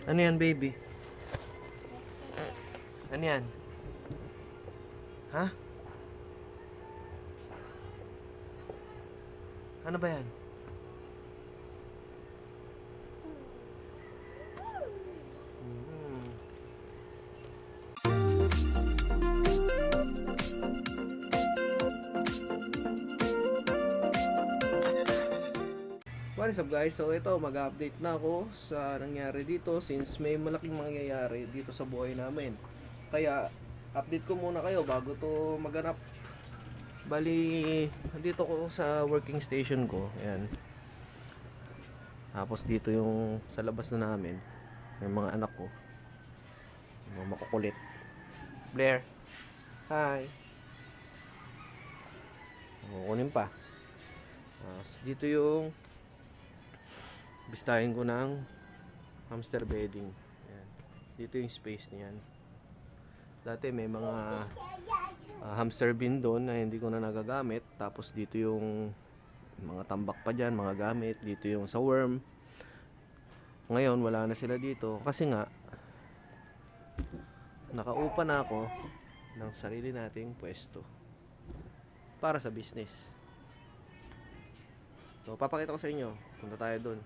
Ano yan, baby? Ano yan? Ha? Ano ba yan? Hmm. What is up guys? So ito, mag-update na ako sa nangyari dito since may malaking mangyayari dito sa buhay namin. Kaya update ko muna kayo bago to maganap. Bali, dito ko sa working station ko. Ayan. Tapos dito yung sa labas na namin. May mga anak ko. Mga makukulit. Blair. Hi. Kukunin pa. Tapos dito yung bistahin ko ng hamster bedding. Ayan. Dito yung space niyan. Dati may mga hamster bin doon na hindi ko na nagagamit. Tapos dito yung mga tambak pa dyan, mga gamit. Dito yung sa worm. Ngayon wala na sila dito. Kasi nga nakaupa na ako ng sarili nating pwesto para sa business. So papakita ko sa inyo. Punta tayo doon.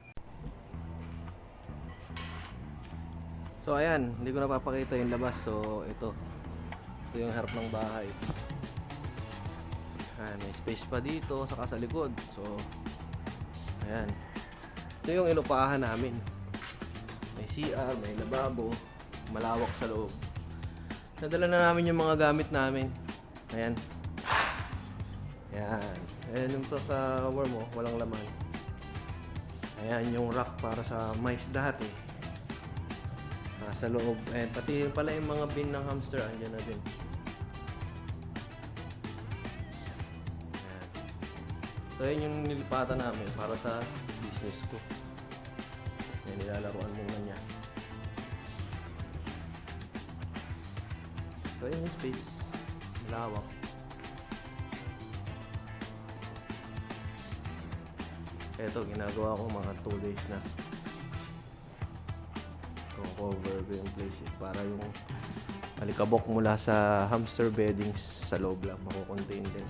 So ayan, hindi ko napapakita yung labas. So ito yung harap ng bahay. Ayan, may space pa dito saka sa likod. So ayan, ito yung inupahan namin. May CR, may lababo, malawak sa loob. Nadala na namin yung mga gamit namin. Ayan. Ayan. Ayan yung to sa worm, oh, walang laman. Ayan yung rack para sa mice dati. Sa loob. Ayan, pati pala yung mga bin ng hamster, andyan na din. Ayan. So ayan yung nilipatan namin para sa business ko. Ayan, nilalaruan muna niya. So ayan yung space. Malawak. Eto, ginagawa ko mga 2 days na. Cover ko yung place para yung alikabok mula sa hamster beddings sa loob lang mako-contain din.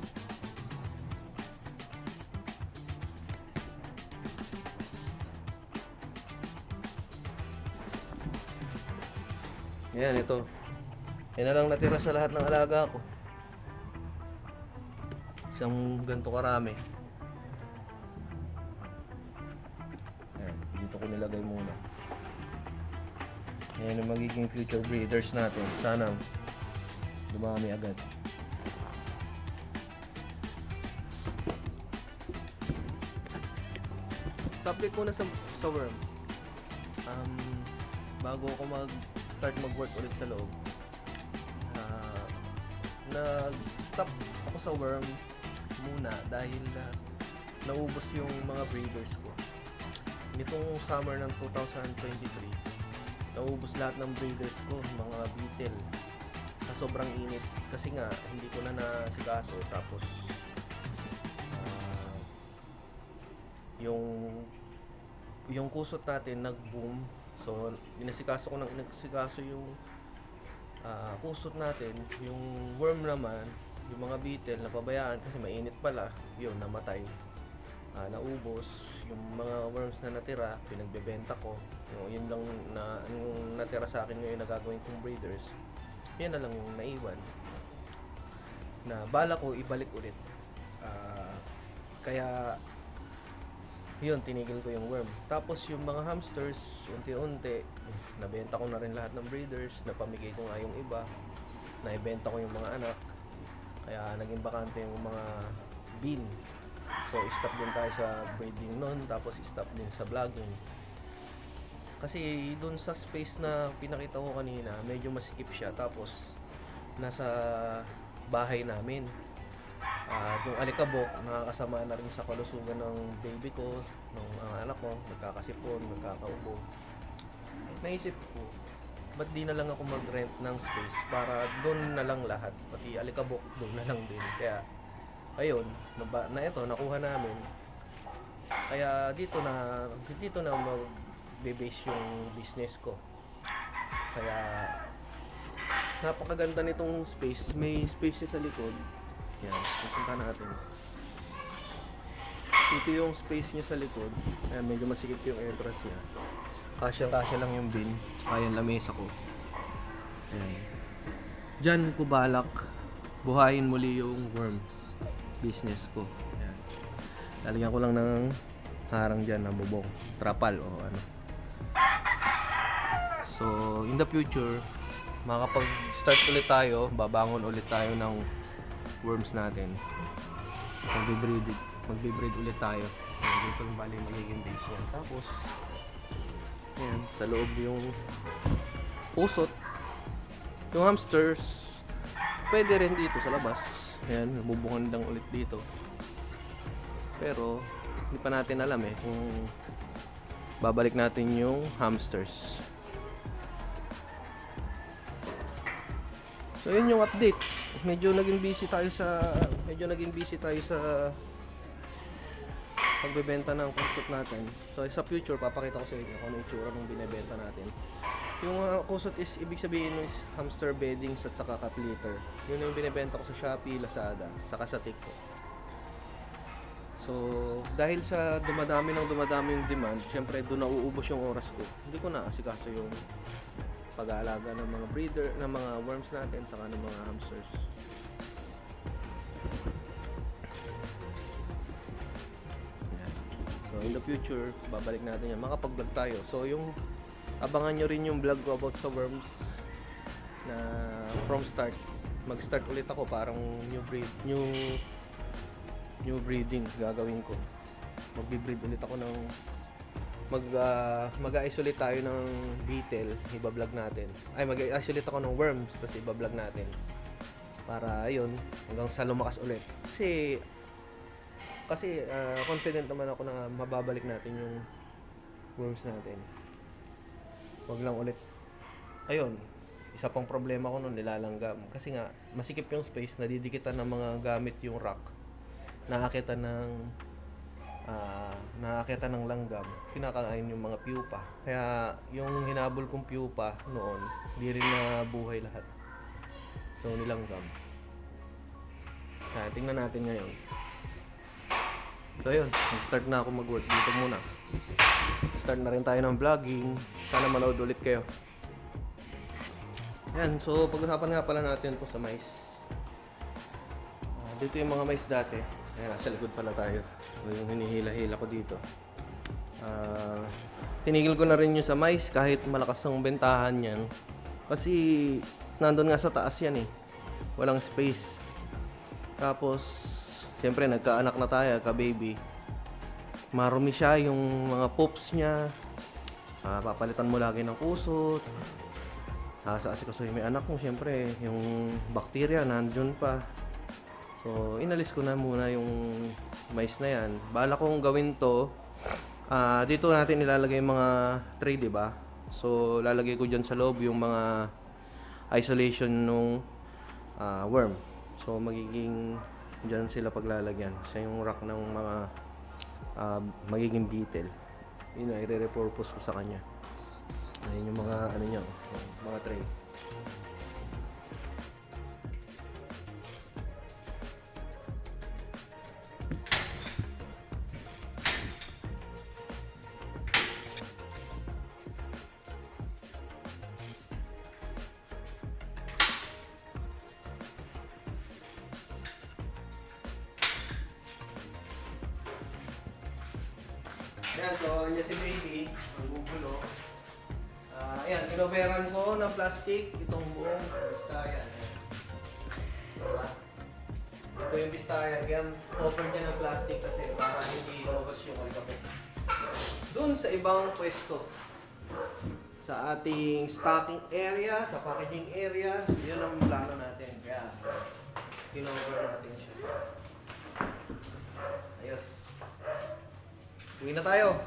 Yan, ito. Yan na lang natira sa lahat ng alaga ko. Isang ganito karami. Ayan, dito ko nilagay muna. Ayan yung magiging future breeders natin. Sana dumami agad. Update muna sa worm. Bago ako mag-start mag-work ulit sa loob, nag-stop ako sa worm muna dahil naubos yung mga breeders ko. Nitong summer ng 2023, naubos lahat ng breeders ko, mga beetle, sa sobrang init. Kasi nga, hindi ko na nasikaso. Tapos, yung kusot natin nag-boom. So, inasikaso ko yung kusot natin. Yung worm naman, yung mga beetle, napabayaan kasi mainit pala. Yun, namatay. Naubos. Yung mga worms na natira, pinagbebenta ko. Yun lang na yung natira sa akin ngayon na gagawin kong breeders. Yan na lang yung naiwan. Na bala ko ibalik ulit. Kaya yun, tinigil ko yung worm. Tapos yung mga hamsters, unti-unti, nabenta ko na rin lahat ng breeders. Napamigay ko nga yung iba. Naibenta ko yung mga anak. Kaya naging bakante yung mga bin. So, stop din tayo sa breeding nun, tapos stop din sa vlogging. Kasi dun sa space na pinakita ko kanina, medyo masikip siya. Tapos, nasa bahay namin. Yung alikabok, nakakasama na rin sa kalusugan ng baby ko, ng mga anak ko, nagkakasipon, nagkakaubo. Naisip ko, ba't di na lang ako mag-rent ng space para doon na lang lahat, pati alikabok doon na lang din. Kaya ayun, na ito nakuha namin. Kaya dito na mag-base yung business ko. Kaya napakaganda nitong space. May space siya sa likod. Yan, pupunta natin. Ito yung space niya sa likod. Ayan, medyo masikip yung entrance niya. Kasya lang yung bin. Tsaka yung lamesa ko. Ayan. Diyan ko balak buhayin muli yung worm business ko. Ayan. Lalagyan ko lang ng harang dyan na bubong. Trapal o ano. So, in the future, makakapag-start ulit tayo, babangon ulit tayo ng worms natin. Magbe-breed ulit tayo. Dito lang bali magiging base niya. Tapos, ayan, sa loob yung pusot. Yung hamsters, pwede rin dito sa labas. Ayan, bubungan lang ulit dito. Pero, hindi pa natin alam kung babalik natin yung hamsters. So, yun yung update. Medyo naging busy tayo sa pagbebenta ng kusot natin. So sa future papakita ko sa inyo kung ano yung itsura ng binebenta natin. Yung kusot is ibig sabihin is hamster beddings at saka cat litter. Yun yung binebenta ko sa Shopee, Lazada, saka sa TikTok. So dahil sa dumadami yung demand, syempre doon nauubos yung oras ko. Hindi ko na asikaso yung pag-aalaga ng mga breeder, ng mga worms natin saka ng mga hamsters. So in the future, babalik natin yan. Makapag-vlog tayo. So yung abangan nyo rin yung vlog ko about sa worms na from start. Mag-start ulit ako parang new breeding gagawin ko. Magbe-breed ulit ako ng mag-isolate tayo ng beetle, iba-vlog natin. Ay mag-isolate ako ng worms tapos iba-vlog natin. Para ayun, hanggang sa lumakas ulit. Kasi confident naman ako na mababalik natin yung worms natin. Wag lang ulit. Ayun, isa pang problema ko nun, nilalanggam. Kasi nga, masikip yung space, nadidikitan ng mga gamit yung rack. Nakakita ng langgam, kinakain yung mga pupa. Kaya yung hinabol kong pupa noon, hindi rin na buhay lahat. So nilanggam. Kaya tingnan natin ngayon. So yun, start na ako mag-work dito muna. Start na rin tayo ng vlogging. Sana manood ulit kayo. Yan, so pag-usapan nga pala natin po sa mais. Dito yung mga mais dati. Ayan, nasa likod pala tayo. Yung hinihila-hila ko dito. Tinigil ko na rin yung sa mais kahit malakas ang bentahan yan. Kasi nandun nga sa taas yan walang space. Tapos siyempre nagkaanak na tayo, ka-baby. Marumi siya yung mga poops niya. Papalitan mo lagi ng kusot. Kasi may anak mo, siyempre yung bacteria nandun pa. So inalis ko na muna yung mais na yan. Bala kong gawin to. Dito natin ilalagay yung mga tray, diba? So lalagay ko dyan sa loob yung mga isolation nung worm. So magiging dyan sila paglalagyan sa yung rack ng mga magiging beetle. Yun ay i-repurpose ko sa kanya. Ayun yung mga ano niya, mga tray. Ayan, so yan si baby, magugulo. Ayan, kinoveran ko ng plastic itong buong bistayan. Diba? Ito yung bistayan, kaya cover niya ng plastic kasi para hindi lumabas yung alikabok. Doon sa ibang pwesto, sa ating stocking area, sa packaging area, yun ang plano natin. Kaya, kinover natin siya. Ayos. Uwi na tayo.